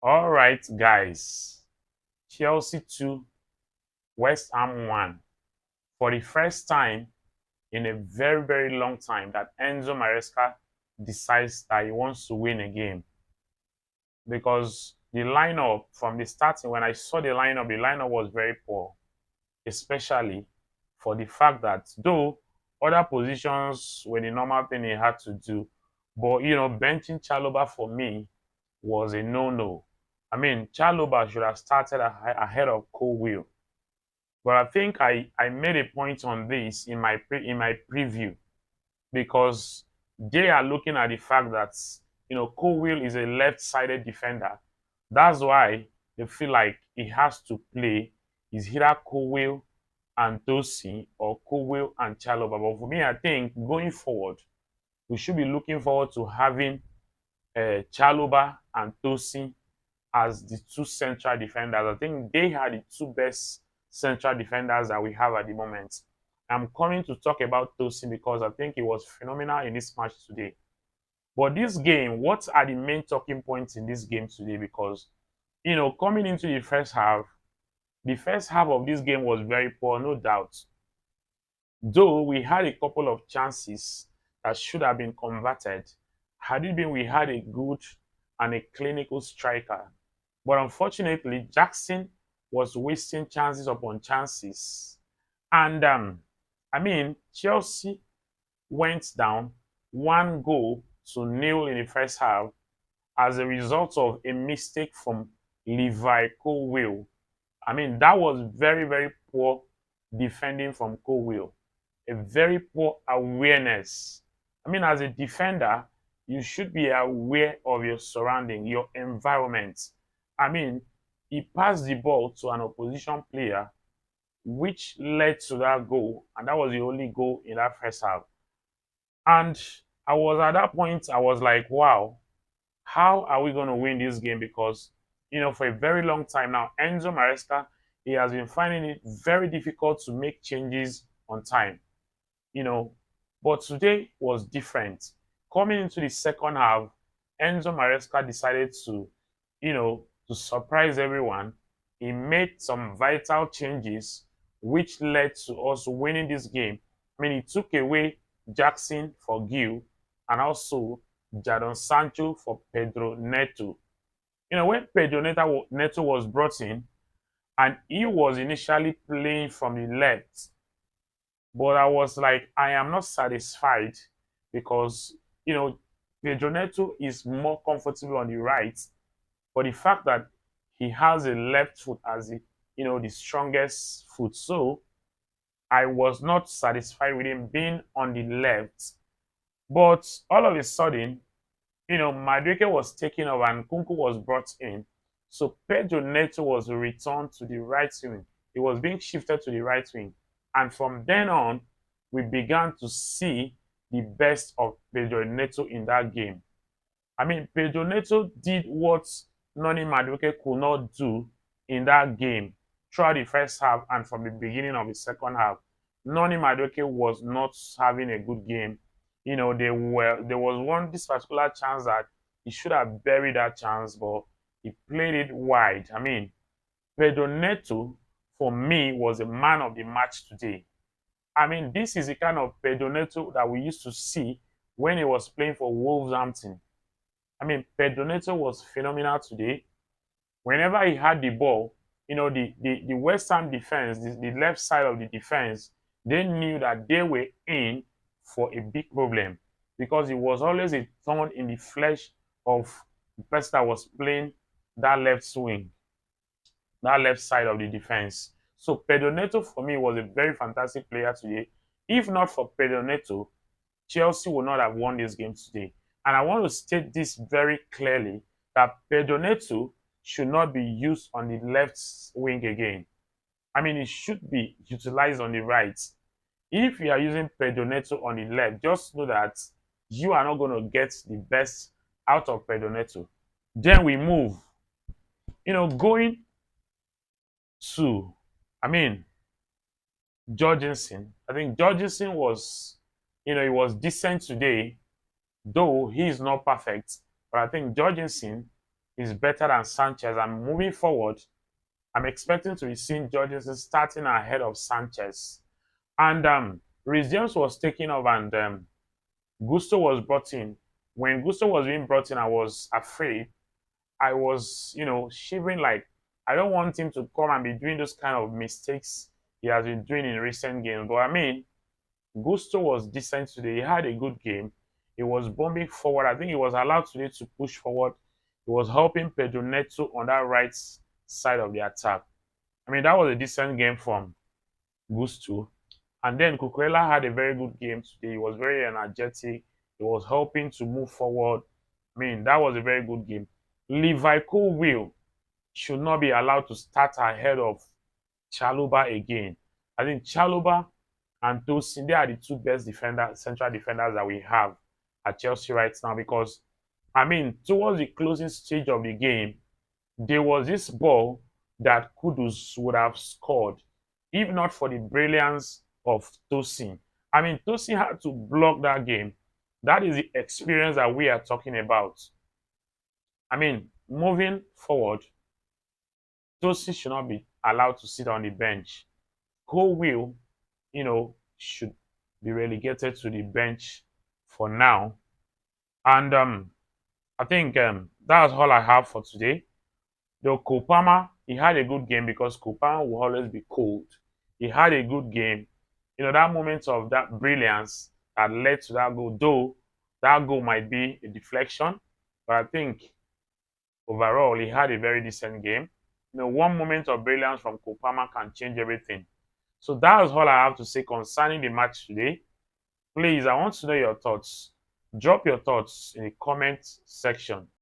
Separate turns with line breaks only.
All right, guys. Chelsea 2, West Ham 1. For the first time in a very, very long time that Enzo Maresca decides that he wants to win a game. Because the lineup from the starting, when I saw the lineup was very poor, especially for the fact that though other positions were the normal thing he had to do, but benching Chaloba for me was a no-no. I mean, Chaloba should have started ahead of Cole. But I think I made a point on this in my preview because they are looking at the fact that Cole is a left-sided defender. That's why they feel like he has to play is either Cole and Tosi or Cole and Chaloba. But for me, I think going forward, we should be looking forward to having Chaloba and Tosi as the two central defenders. I think they are the two best central defenders that we have at the moment. I'm coming to talk about Tosin because I think he was phenomenal in this match today. But this game, what are the main talking points in this game today? Because, coming into the first half of this game was very poor, no doubt. Though we had a couple of chances that should have been converted, had it been we had a good and a clinical striker. But unfortunately, Jackson was wasting chances upon chances. And I mean, Chelsea went down 1 goal to nil in the first half as a result of a mistake from Levi Colwill. I mean, that was very, very poor defending from Colwill. A very poor awareness. I mean, as a defender, you should be aware of your surrounding, your environment. I mean, he passed the ball to an opposition player, which led to that goal, and that was the only goal in that first half. And I was at that point, I was like, wow, how are we going to win this game? Because, for a very long time now, Enzo Maresca, he has been finding it very difficult to make changes on time, you know. But today was different. Coming into the second half, Enzo Maresca decided to surprise everyone. He made some vital changes, which led to us winning this game. I mean, he took away Jackson for Gil and also Jadon Sancho for Pedro Neto. When Pedro Neto was brought in, and he was initially playing from the left, but I was like, I am not satisfied because, Pedro Neto is more comfortable on the right. But the fact that he has a left foot as the strongest foot. So I was not satisfied with him being on the left. But all of a sudden, Madueke was taken over and Kunku was brought in. So Pedro Neto was returned to the right wing. He was being shifted to the right wing. And from then on, we began to see the best of Pedro Neto in that game. I mean, Pedro Neto did what Noni Madueke could not do in that game throughout the first half and from the beginning of the second half. Noni Madueke was not having a good game. There was this particular chance that he should have buried that chance, but he played it wide. I mean, Pedro Neto, for me, was a man of the match today. I mean, this is the kind of Pedro Neto that we used to see when he was playing for Wolverhampton. I mean, Pedro Neto was phenomenal today. Whenever he had the ball, the West Ham defense, the left side of the defense, they knew that they were in for a big problem because it was always a thorn in the flesh of the person that was playing that left swing, that left side of the defense. So Pedro Neto for me was a very fantastic player today. If not for Pedro Neto, Chelsea would not have won this game today. And I want to state this very clearly that Pedro Neto should not be used on the left wing again. I mean, it should be utilized on the right. If you are using Pedro Neto on the left, just know that you are not going to get the best out of Pedro Neto. Then we move. Going to, Jorgensen. I think Jorgensen was, he was decent today, though he is not perfect. But I think Jorgensen, is better than Sanchez. And moving forward, I'm expecting to be seeing Jorgensen starting ahead of Sanchez. And Reece James was taken off, and Gusto was brought in. When Gusto was being brought in, I was afraid. I was, shivering like I don't want him to come and be doing those kind of mistakes he has been doing in recent games. But I mean, Gusto was decent today. He had a good game. He was bombing forward. I think he was allowed today to push forward. He was helping Pedro Neto on that right side of the attack. I mean, that was a decent game from Gusto. And then Cucurella had a very good game today. He was very energetic. He was helping to move forward. I mean, that was a very good game. Levi Will should not be allowed to start ahead of Chaluba again. I think Chaluba and Tosin, they are the two best central defenders that we have at Chelsea right now. Because, I mean, towards the closing stage of the game, there was this ball that Kudus would have scored, if not for the brilliance of Tosin. I mean, Tosin had to block that game. That is the experience that we are talking about. I mean, moving forward, Tosin should not be allowed to sit on the bench. Will, should be relegated to the bench for now. And I think that's all I have for today. Though Kopama, he had a good game because Kopama will always be cold. He had a good game. That moment of that brilliance that led to that goal, though that goal might be a deflection, but I think overall he had a very decent game. One moment of brilliance from Kopama can change everything. So that's all I have to say concerning the match today. Please, I want to know your thoughts. Drop your thoughts in the comment section.